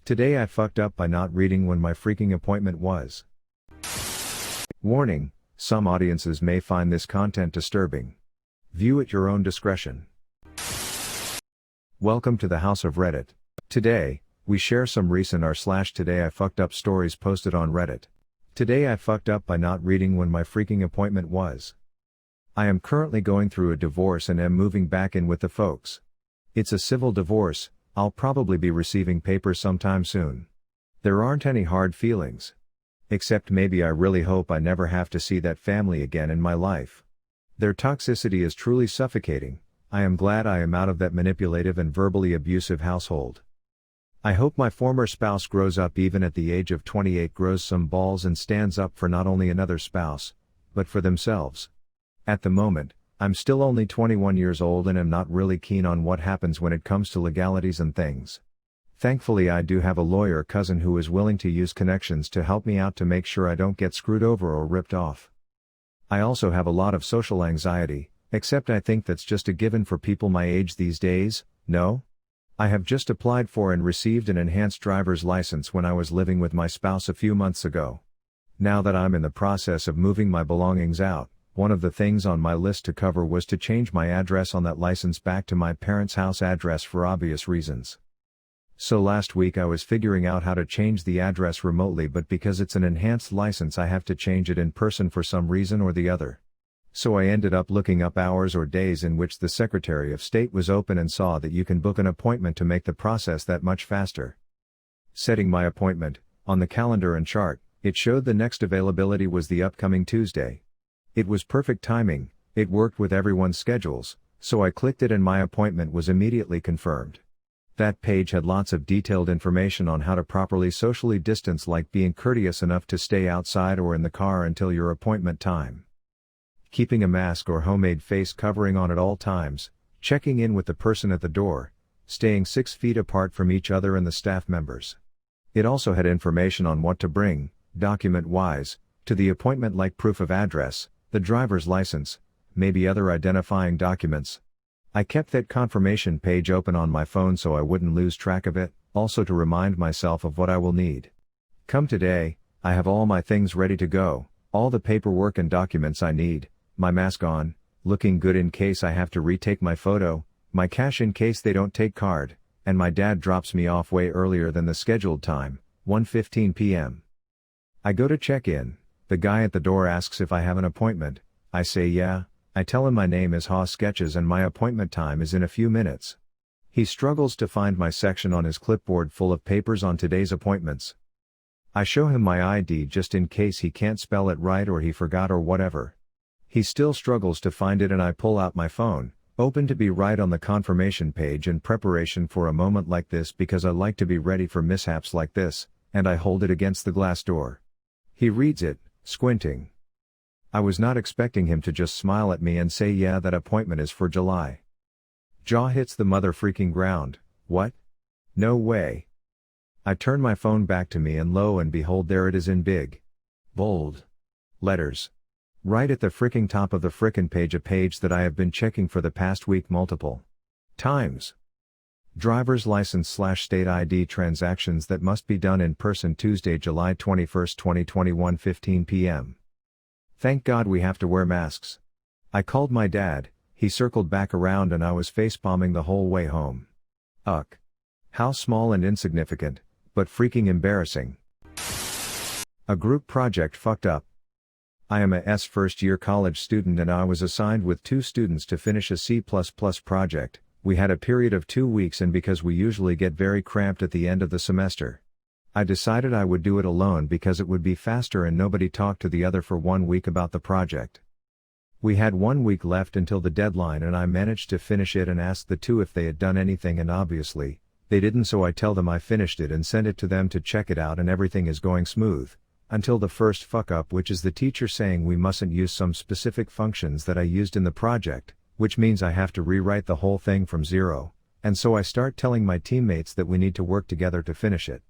Today I fucked up by not reading when my freaking appointment was. Warning, some audiences may find this content disturbing. View at your own discretion. Welcome to the House of Reddit. Today, we share some recent r/Today I Fucked Up stories posted on Reddit. Today I fucked up by not reading when my freaking appointment was. I am currently going through a divorce and am moving back in with the folks. It's a civil divorce. I'll probably be receiving papers sometime soon. There aren't any hard feelings. Except maybe I really hope I never have to see that family again in my life. Their toxicity is truly suffocating. I am glad I am out of that manipulative and verbally abusive household. I hope my former spouse grows up, even at the age of 28, grows some balls and stands up for not only another spouse, but for themselves. At the moment, I'm still only 21 years old and am not really keen on what happens when it comes to legalities and things. Thankfully I do have a lawyer cousin who is willing to use connections to help me out to make sure I don't get screwed over or ripped off. I also have a lot of social anxiety, except I think that's just a given for people my age these days, no? I have just applied for and received an enhanced driver's license when I was living with my spouse a few months ago. Now that I'm in the process of moving my belongings out, one of the things on my list to cover was to change my address on that license back to my parents' house address for obvious reasons. So last week I was figuring out how to change the address remotely, but because it's an enhanced license I have to change it in person for some reason or the other. So I ended up looking up hours or days in which the Secretary of State was open and saw that you can book an appointment to make the process that much faster. Setting my appointment, on the calendar and chart, it showed the next availability was the upcoming Tuesday. It was perfect timing, it worked with everyone's schedules, so I clicked it and my appointment was immediately confirmed. That page had lots of detailed information on how to properly socially distance, like being courteous enough to stay outside or in the car until your appointment time, keeping a mask or homemade face covering on at all times, checking in with the person at the door, staying 6 feet apart from each other and the staff members. It also had information on what to bring, document-wise, to the appointment, like proof of address, the driver's license, maybe other identifying documents. I kept that confirmation page open on my phone so I wouldn't lose track of it, also to remind myself of what I will need. Come today, I have all my things ready to go, all the paperwork and documents I need, my mask on, looking good in case I have to retake my photo, my cash in case they don't take card, and my dad drops me off way earlier than the scheduled time, 1:15 p.m. I go to check in. The guy at the door asks if I have an appointment. I say yeah. I tell him my name is Haw Sketches and my appointment time is in a few minutes. He struggles to find my section on his clipboard full of papers on today's appointments. I show him my ID just in case he can't spell it right or he forgot or whatever. He still struggles to find it and I pull out my phone, open to be right on the confirmation page in preparation for a moment like this because I like to be ready for mishaps like this, and I hold it against the glass door. He reads it, squinting. I was not expecting him to just smile at me and say yeah, that appointment is for July. Jaw hits the mother freaking ground. What? No way. I turn my phone back to me and lo and behold, there it is in big, bold letters. Right at the freaking top of the frickin' page, a page that I have been checking for the past week multiple times. Driver's license/state ID transactions that must be done in person Tuesday, July 21st, 2021, 15 p.m. Thank God we have to wear masks. I called my dad, he circled back around and I was facepalming the whole way home. Ugh. How small and insignificant, but freaking embarrassing. A group project fucked up. I am a first-year college student and I was assigned with 2 students to finish a C++ project. We had a period of 2 weeks and because we usually get very cramped at the end of the semester, I decided I would do it alone because it would be faster and nobody talked to the other for 1 week about the project. We had 1 week left until the deadline and I managed to finish it and asked the 2 if they had done anything and obviously, they didn't, so I tell them I finished it and sent it to them to check it out and everything is going smooth. Until the first fuck up, which is the teacher saying we mustn't use some specific functions that I used in the project, which means I have to rewrite the whole thing from zero, and so I start telling my teammates that we need to work together to finish it.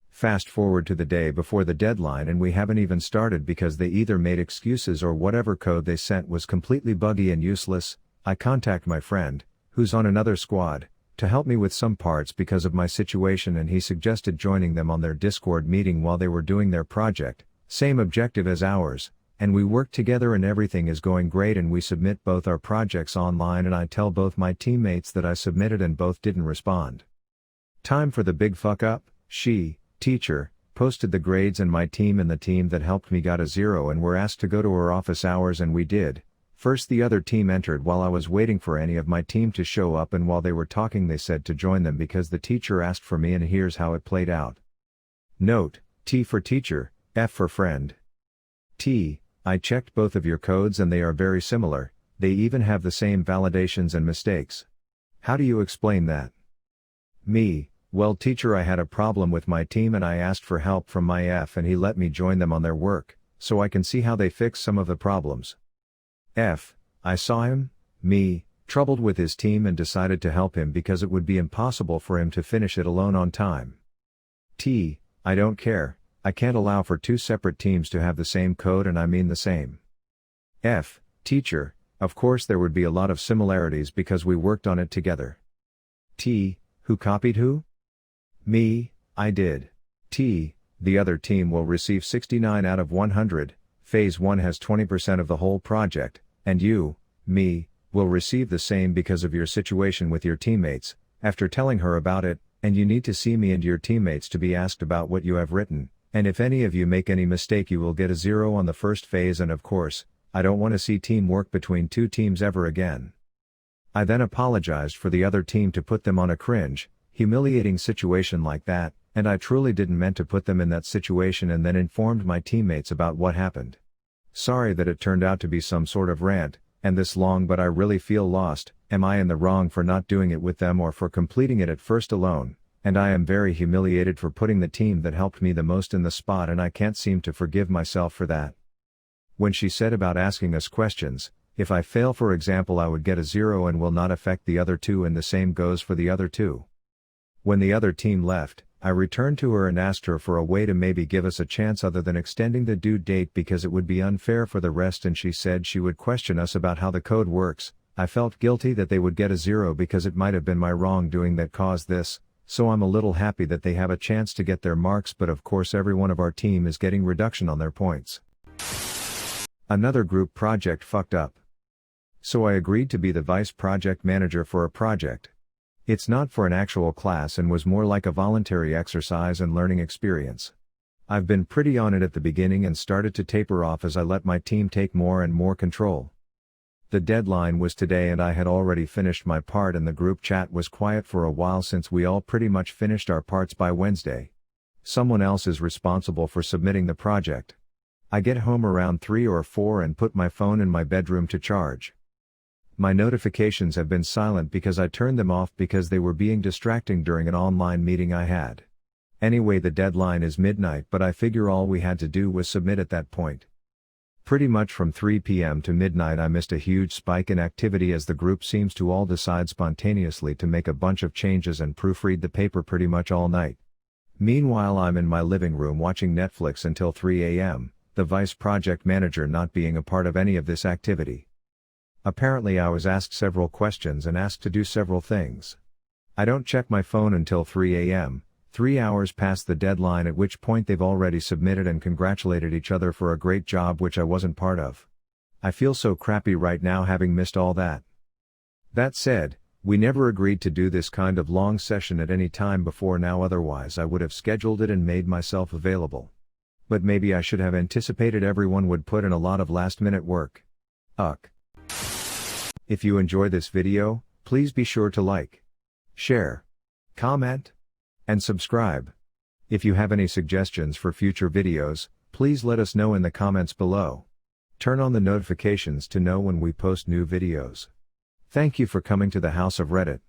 Fast forward to the day before the deadline and we haven't even started because they either made excuses or whatever code they sent was completely buggy and useless. I contact my friend, who's on another squad, to help me with some parts because of my situation, and he suggested joining them on their Discord meeting while they were doing their project, same objective as ours, and we work together and everything is going great, and we submit both our projects online and I tell both my teammates that I submitted and both didn't respond. Time for the big fuck up. She, teacher, posted the grades and my team and the team that helped me got a 0 and were asked to go to her office hours, and we did. First the other team entered while I was waiting for any of my team to show up, and while they were talking they said to join them because the teacher asked for me, and here's how it played out. Note, T for teacher, F for friend. T, I checked both of your codes and they are very similar, they even have the same validations and mistakes. How do you explain that? Me, well teacher, I had a problem with my team and I asked for help from my F and he let me join them on their work, so I can see how they fix some of the problems. F, I saw him, me, troubled with his team and decided to help him because it would be impossible for him to finish it alone on time. T, I don't care, I can't allow for two separate teams to have the same code, and I mean the same. F, teacher, of course there would be a lot of similarities because we worked on it together. T, who copied who? Me, I did. T, the other team will receive 69 out of 100, phase 1 has 20% of the whole project, and you, me, will receive the same because of your situation with your teammates, after telling her about it, and you need to see me and your teammates to be asked about what you have written, and if any of you make any mistake you will get a 0 on the first phase, and of course, I don't want to see teamwork between two teams ever again. I then apologized for the other team to put them on a cringe, humiliating situation like that, and I truly didn't meant to put them in that situation, and then informed my teammates about what happened. Sorry that it turned out to be some sort of rant, and this long, but I really feel lost. Am I in the wrong for not doing it with them or for completing it at first alone? And I am very humiliated for putting the team that helped me the most in the spot, and I can't seem to forgive myself for that. When she said about asking us questions, if I fail for example I would get a 0 and will not affect the other two, and the same goes for the other two. When the other team left, I returned to her and asked her for a way to maybe give us a chance other than extending the due date because it would be unfair for the rest, and she said she would question us about how the code works. I felt guilty that they would get a 0 because it might have been my wrongdoing that caused this, so I'm a little happy that they have a chance to get their marks, but of course every one of our team is getting reduction on their points. Another group project fucked up. So I agreed to be the vice project manager for a project. It's not for an actual class and was more like a voluntary exercise and learning experience. I've been pretty on it at the beginning and started to taper off as I let my team take more and more control. The deadline was today and I had already finished my part, and the group chat was quiet for a while since we all pretty much finished our parts by Wednesday. Someone else is responsible for submitting the project. I get home around 3 or 4 and put my phone in my bedroom to charge. My notifications have been silent because I turned them off because they were being distracting during an online meeting I had. Anyway, the deadline is midnight, but I figure all we had to do was submit at that point. Pretty much from 3 p.m. to midnight I missed a huge spike in activity as the group seems to all decide spontaneously to make a bunch of changes and proofread the paper pretty much all night. Meanwhile I'm in my living room watching Netflix until 3 a.m., the vice project manager not being a part of any of this activity. Apparently I was asked several questions and asked to do several things. I don't check my phone until 3 a.m., 3 hours past the deadline, at which point they've already submitted and congratulated each other for a great job which I wasn't part of. I feel so crappy right now having missed all that. That said, we never agreed to do this kind of long session at any time before now, otherwise I would have scheduled it and made myself available. But maybe I should have anticipated everyone would put in a lot of last-minute work. Uck. If you enjoy this video, please be sure to like, share, comment, and subscribe. If you have any suggestions for future videos, please let us know in the comments below. Turn on the notifications to know when we post new videos. Thank you for coming to the House of Reddit.